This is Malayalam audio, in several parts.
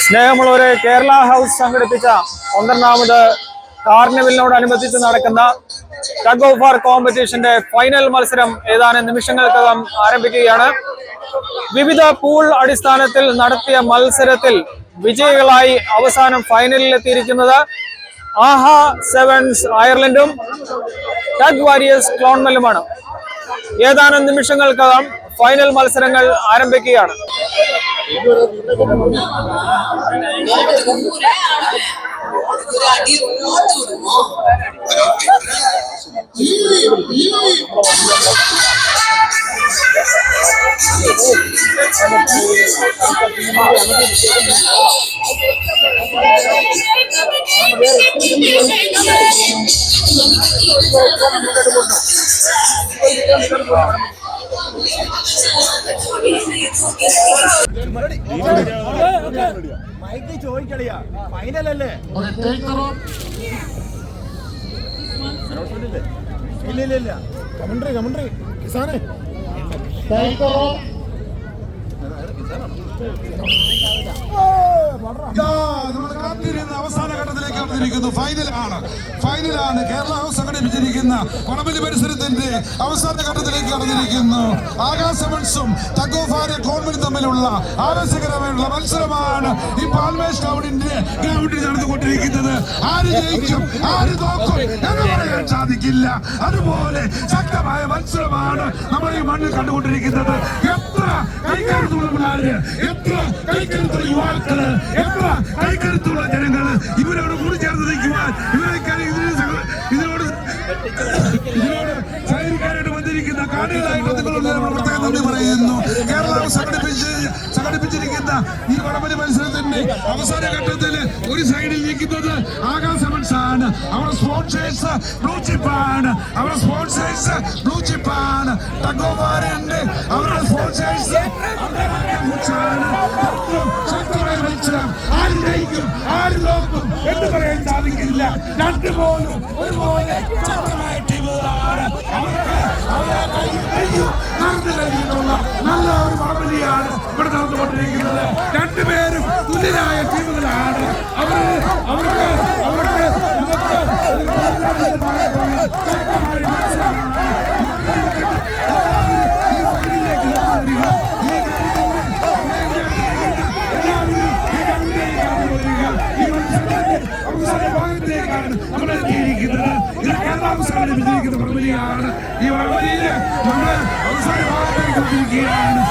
സ്നേഹമുള്ളവരെ, കേരള ഹൗസ് സംഘടിപ്പിച്ച 11ാമത് കാർണിവലിനോടനുബന്ധിച്ച് നടക്കുന്ന ടഗ് ഓഫ് വാർ കോമ്പറ്റീഷന്റെ ഫൈനൽ മത്സരം ഏതാനും നിമിഷങ്ങൾക്കകം ആരംഭിക്കുകയാണ്. വിവിധ പൂൾ അടിസ്ഥാനത്തിൽ നടത്തിയ മത്സരത്തിൽ വിജയികളായി അവസാനം ഫൈനലിലെത്തിയിരിക്കുന്നത് ആഹ സെവൻസ് അയർലൻഡും ടഗ് വാരിയേഴ്സ് ക്ലോൺമെല്ലുമാണ്. ഏതാനും നിമിഷങ്ങൾക്കകം ഫൈനൽ മത്സരങ്ങൾ ആരംഭിക്കുകയാണ്. മൈക്ക് ചോദിക്കളിയാ, ഫൈനലല്ലേ? ഇല്ല കമൻട്രി കിസാനെ അവസാന ഘട്ടത്തിലേക്ക് കടന്നിരിക്കുന്നു. ഫൈനലാണ് കേരള ഹൗസ് സംഘടിപ്പിച്ചിരിക്കുന്ന വടംവലി മത്സരത്തിന്റെ അവസാന ഘട്ടത്തിലേക്ക് കടന്നിരിക്കുന്നു. ആകാശ സെവൻസും ടഗ് ഓഫ് വാർ ക്ലോൺമെല്ലും തമ്മിലുള്ള ആവേശകരമായുള്ള മത്സരമാണ് ഈ പാൽമേഴ്സ് ഗ്രൗണ്ടിൽ നടന്നുകൊണ്ടിരിക്കുന്നത്. ആര് ജയിക്കും ആര് തോക്കും എന്ന് പറയാൻ സാധിക്കില്ല. അതുപോലെ ശക്തമായ മത്സരമാണ് നമ്മൾ ഈ മണ്ണിൽ കണ്ടുകൊണ്ടിരിക്കുന്നത്. എത്ര കൈകരുത്തുള്ള പിള്ളേര്, എത്ര കൈകരുത്തുള്ള യുവാക്കള്, എത്ര കൈകരുത്തുള്ള ജനങ്ങള് ഇവരോട് കൂടി ചേർന്ന് നിൽക്കുവാൻ ഇതിനോട് സഹകരിക്കാനായിട്ട് വന്നിരിക്കുന്ന കാണികളായി പ്രത്യേകം നന്ദി പറയുന്നു. കേരള സംഘടിപ്പിച്ചിരിക്കുന്ന ഈ വടംവലി മത്സരത്തിന്റെ അവസാന ഘട്ടത്തിൽ ഒരു സൈഡിൽ നിൽക്കുന്നത് ആകാശ സെവൻസ് ആണ്. അവരുടെ സ്പോൺസേഴ്സ് ബ്ലൂ ചിപ്പാണ്. ടഗ് ഓഫ് വാറിന്റെ അവരുടെ സ്പോൺസേഴ്സ് ശക്തമായ മത്സരം. ആര് ജയിക്കും ആര് നോക്കും എന്ന് പറയാൻ സാധിക്കില്ല. രണ്ടുപോലും ഒരുപോലെ ശക്തമായ ടീമുകളാണ്. നല്ല ഒരു വടംവലിയാണ് ഇവിടെ നടന്നുകൊണ്ടിരിക്കുന്നത്. രണ്ടുപേരും തുല്യരായ ടീമുകളാണ്. അവർക്ക് സംഘടിപ്പിച്ചിരിക്കുന്ന വടംവലിയാണ്. ഈ വടംവലിയിൽ നമ്മൾ അവസാന ഭാഗത്തേക്ക് എത്തിയിരിക്കുകയാണ്.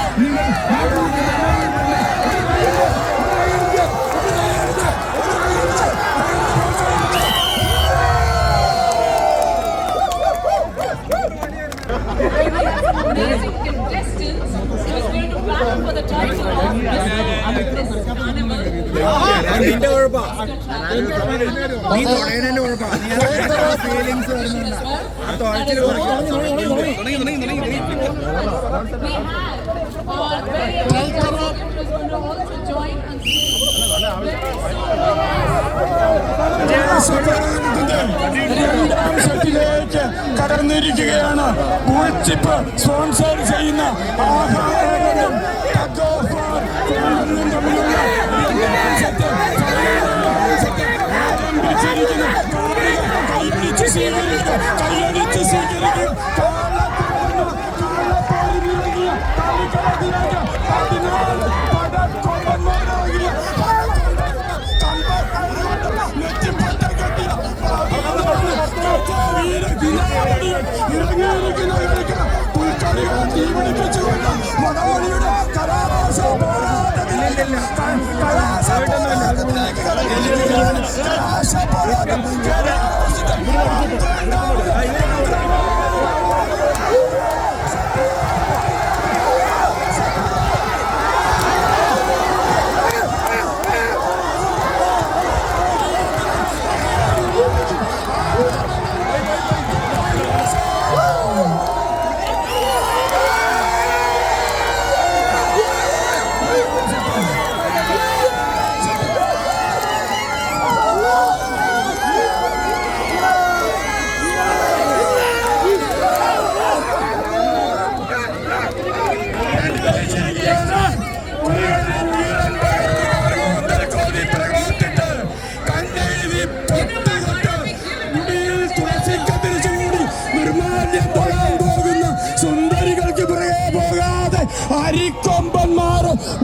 നിന്റെ കുഴപ്പം നീ തുടങ്ങുന്നതിന്റെ കുഴപ്പം ഫീലിങ്സ് വരുന്നുണ്ട്. അടുത്ത ആഴ്ചയിൽ കടന്നിരിക്കുകയാണ്. ബുൾച്ചിപ്പ് സ്പോൺസർ ചെയ്യുന്ന ആഹാരം ടഗ് ഓഫ് വാർ തമ്മിലുള്ള കൈപിടിച്ച് സ്വീകരിക്കും.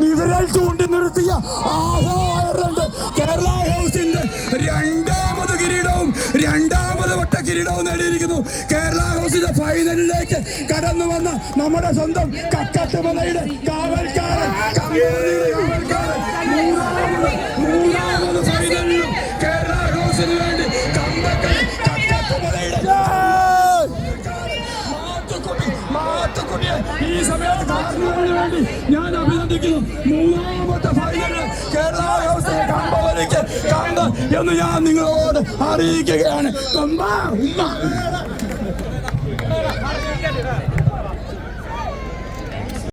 വിരൽ ചൂണ്ടി നിർത്തിയ അയർലൻഡ് കേരള ഹൗസിന്റെ രണ്ടാമത് കിരീടവും രണ്ടാമത് വട്ട കിരീടവും നേടിയിരിക്കുന്നു. കേരള ഹൗസിന്റെ ഫൈനലിലേക്ക് കടന്നു വന്ന നമ്മുടെ സ്വന്തം കക്കത്തുമലയുടെ കാവൽക്കാരൻ മൂന്നാമത് ഫൈനലിലും കേരള ഹൗസിന് വേണ്ടി മാത്തുക്കുട്ടിയെ ഈ സമയത്ത് കാർണിവലിന് വേണ്ടി ഞാൻ അഭിനന്ദിക്കുന്നു. മൂന്നാമത്തെ ഫൈനലിൽ കേരള ഹൗസിനെ കമ്പവലിക്ക് കണ്ട് എന്ന് ഞാൻ നിങ്ങളോട് അറിയിക്കുകയാണ്.